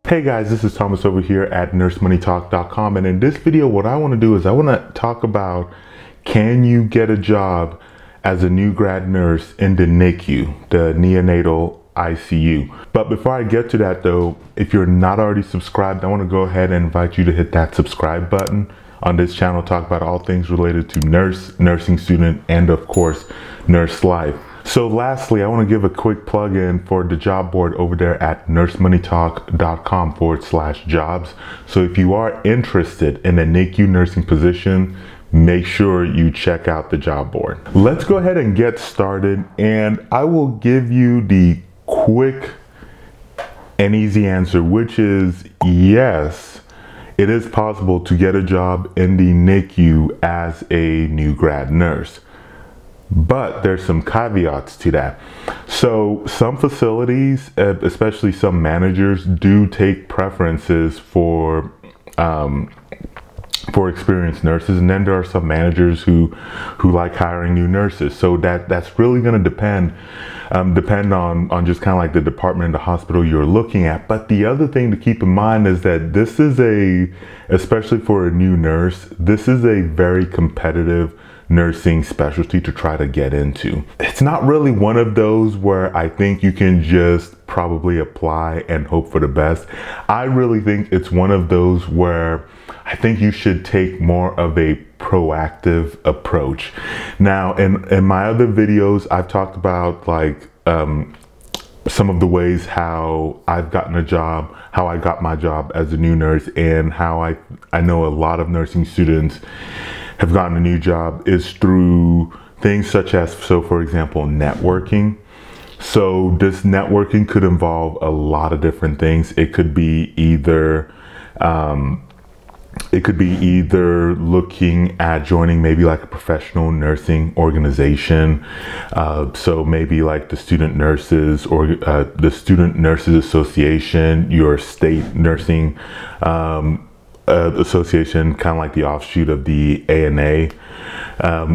Hey guys, this is Thomas over here at NurseMoneyTalk.com, and in this video what I want to do is I want to talk about, can you get a job as a new grad nurse in the NICU, the neonatal ICU. But before I get to that though, if you're not already subscribed, I want to go ahead and invite you to hit that subscribe button. On this channel, talk about all things related to nursing student, and of course, nurse life. So lastly, I want to give a quick plug-in for the job board over there at NurseMoneyTalk.com/jobs. So if you are interested in a NICU nursing position, make sure you check out the job board. Let's go ahead and get started, and I will give you the quick and easy answer, which is yes, it is possible to get a job in the NICU as a new grad nurse. But there's some caveats to that. So some facilities, especially some managers, do take preferences for experienced nurses, and then there are some managers who like hiring new nurses. So that's really going to depend on just kind of like the department and the hospital you're looking at. But the other thing to keep in mind is that this is especially for a new nurse, this is a very competitive nursing specialty to try to get into. It's not really one of those where I think you can just probably apply and hope for the best. I really think it's one of those where I think you should take more of a proactive approach. Now, in my other videos, I've talked about like some of the ways how I've gotten a job, how I got my job as a new nurse, and how I know a lot of nursing students have gotten a new job is through things such as, so for example, networking. So this networking could involve a lot of different things. It could be either looking at joining maybe like a professional nursing organization. So maybe like the Student Nurses or the Student Nurses Association, your state nursing association, kind of like the offshoot of the ANA.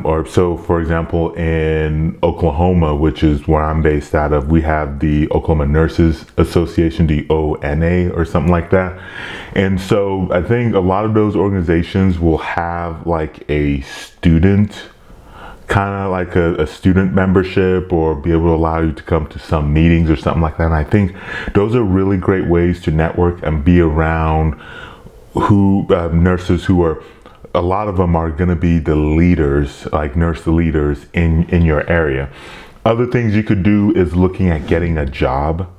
Or so for example, in Oklahoma, which is where I'm based out of, we have the Oklahoma Nurses Association, the ONA or something like that. And so I think a lot of those organizations will have like a student, kind of like a student membership, or be able to allow you to come to some meetings or something like that. And I think those are really great ways to network and be around nurses who are, a lot of them are going to be the leaders, like nurse leaders in your area. Other things you could do is looking at getting a job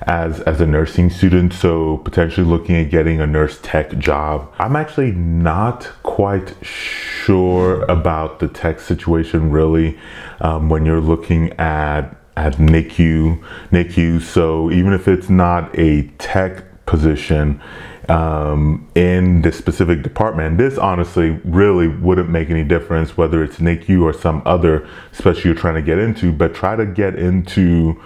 as a nursing student. So potentially looking at getting a nurse tech job. I'm actually not quite sure about the tech situation really when you're looking at NICU. So even if it's not a tech position in the specific department, this honestly really wouldn't make any difference whether it's NICU or some other specialty you're trying to get into. But try to get into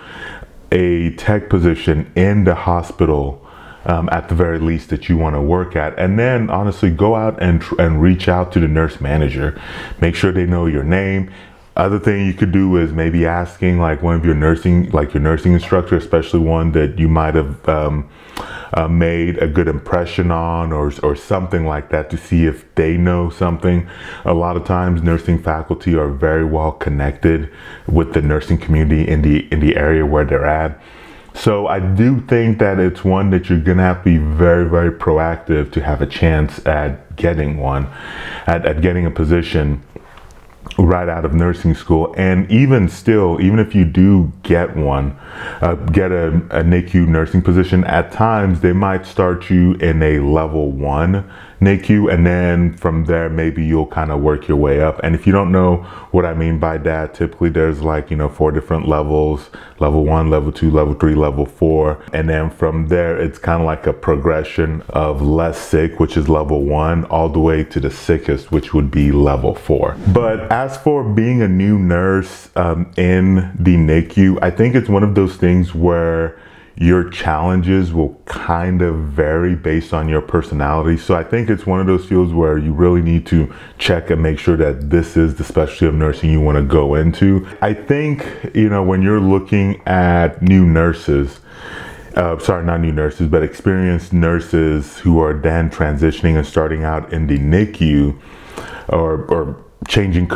a tech position in the hospital at the very least that you want to work at, and then honestly go out and reach out to the nurse manager. Make sure they know your name. Other thing you could do is maybe asking like one of your nursing instructor, especially one that you might have made a good impression on, or something like that, to see if they know something. A lot of times nursing faculty are very well connected with the nursing community in the area where they're at. So I do think that it's one that you're gonna have to be very, very proactive to have a chance at getting getting a position right out of nursing school. And even still, even if you do get a NICU nursing position, at times they might start you in a level 1 NICU, and then from there maybe you'll kind of work your way up. And if you don't know what I mean by that, typically there's like 4 different levels: level 1, level 2, level 3, level 4, and then from there it's kind of like a progression of less sick, which is level 1, all the way to the sickest, which would be level 4. But as for being a new nurse in the NICU, I think it's one of those things where your challenges will kind of vary based on your personality. So I think it's one of those fields where you really need to check and make sure that this is the specialty of nursing you want to go into. I think, you know, when you're looking at new nurses, sorry, not new nurses, but experienced nurses who are then transitioning and starting out in the NICU, or changing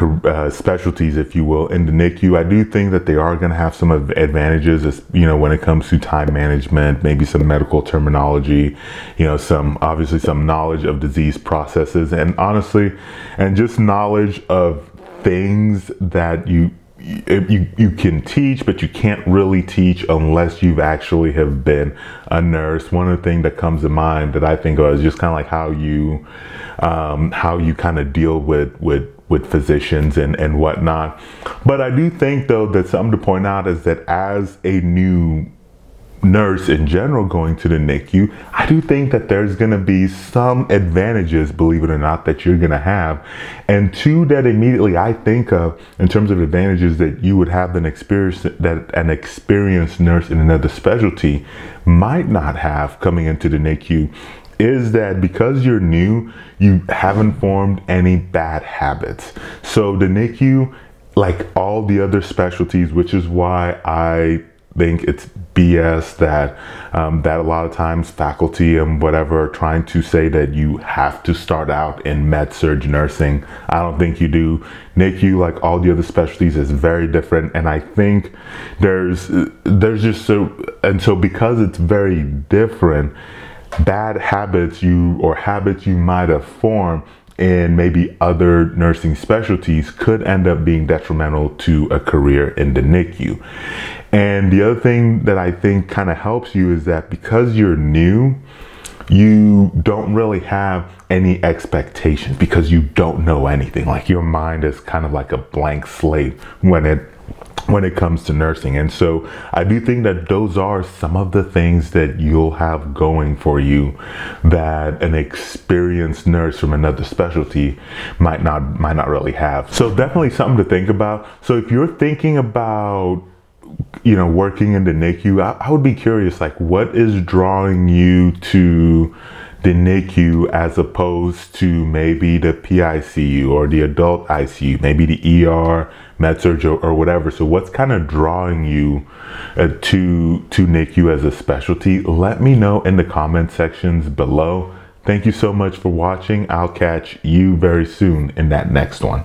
specialties, if you will, in the NICU. I do think that they are going to have some advantages, as, when it comes to time management, maybe some medical terminology, obviously some knowledge of disease processes, and honestly, and just knowledge of things that you can teach, but you can't really teach unless you've actually have been a nurse. One of the things that comes to mind that I think of is just kind of like how you kind of deal with physicians and whatnot. But I do think, though, that something to point out is that as a new nurse in general going to the NICU, I do think that there's going to be some advantages, believe it or not, that you're going to have. And two that immediately I think of in terms of advantages that you would have an experienced nurse in another specialty might not have coming into the NICU, is that because you're new, you haven't formed any bad habits. So the NICU, like all the other specialties, which is why I think it's BS that that a lot of times faculty and whatever are trying to say that you have to start out in med-surg nursing. I don't think you do. NICU, like all the other specialties, is very different, and I think there's just so because it's very different, bad habits habits you might have formed in maybe other nursing specialties could end up being detrimental to a career in the NICU. And the other thing that I think kind of helps you is that because you're new, you don't really have any expectations because you don't know anything. Like, your mind is kind of like a blank slate when it comes to nursing. And so I do think that those are some of the things that you'll have going for you that an experienced nurse from another specialty might not really have. So definitely something to think about. So if you're thinking about working in the NICU, I would be curious, like, what is drawing you to the NICU as opposed to maybe the PICU or the adult ICU, maybe the ER, med-surg, or whatever. So what's kind of drawing you to NICU as a specialty? Let me know in the comment sections below. Thank you so much for watching. I'll catch you very soon in that next one.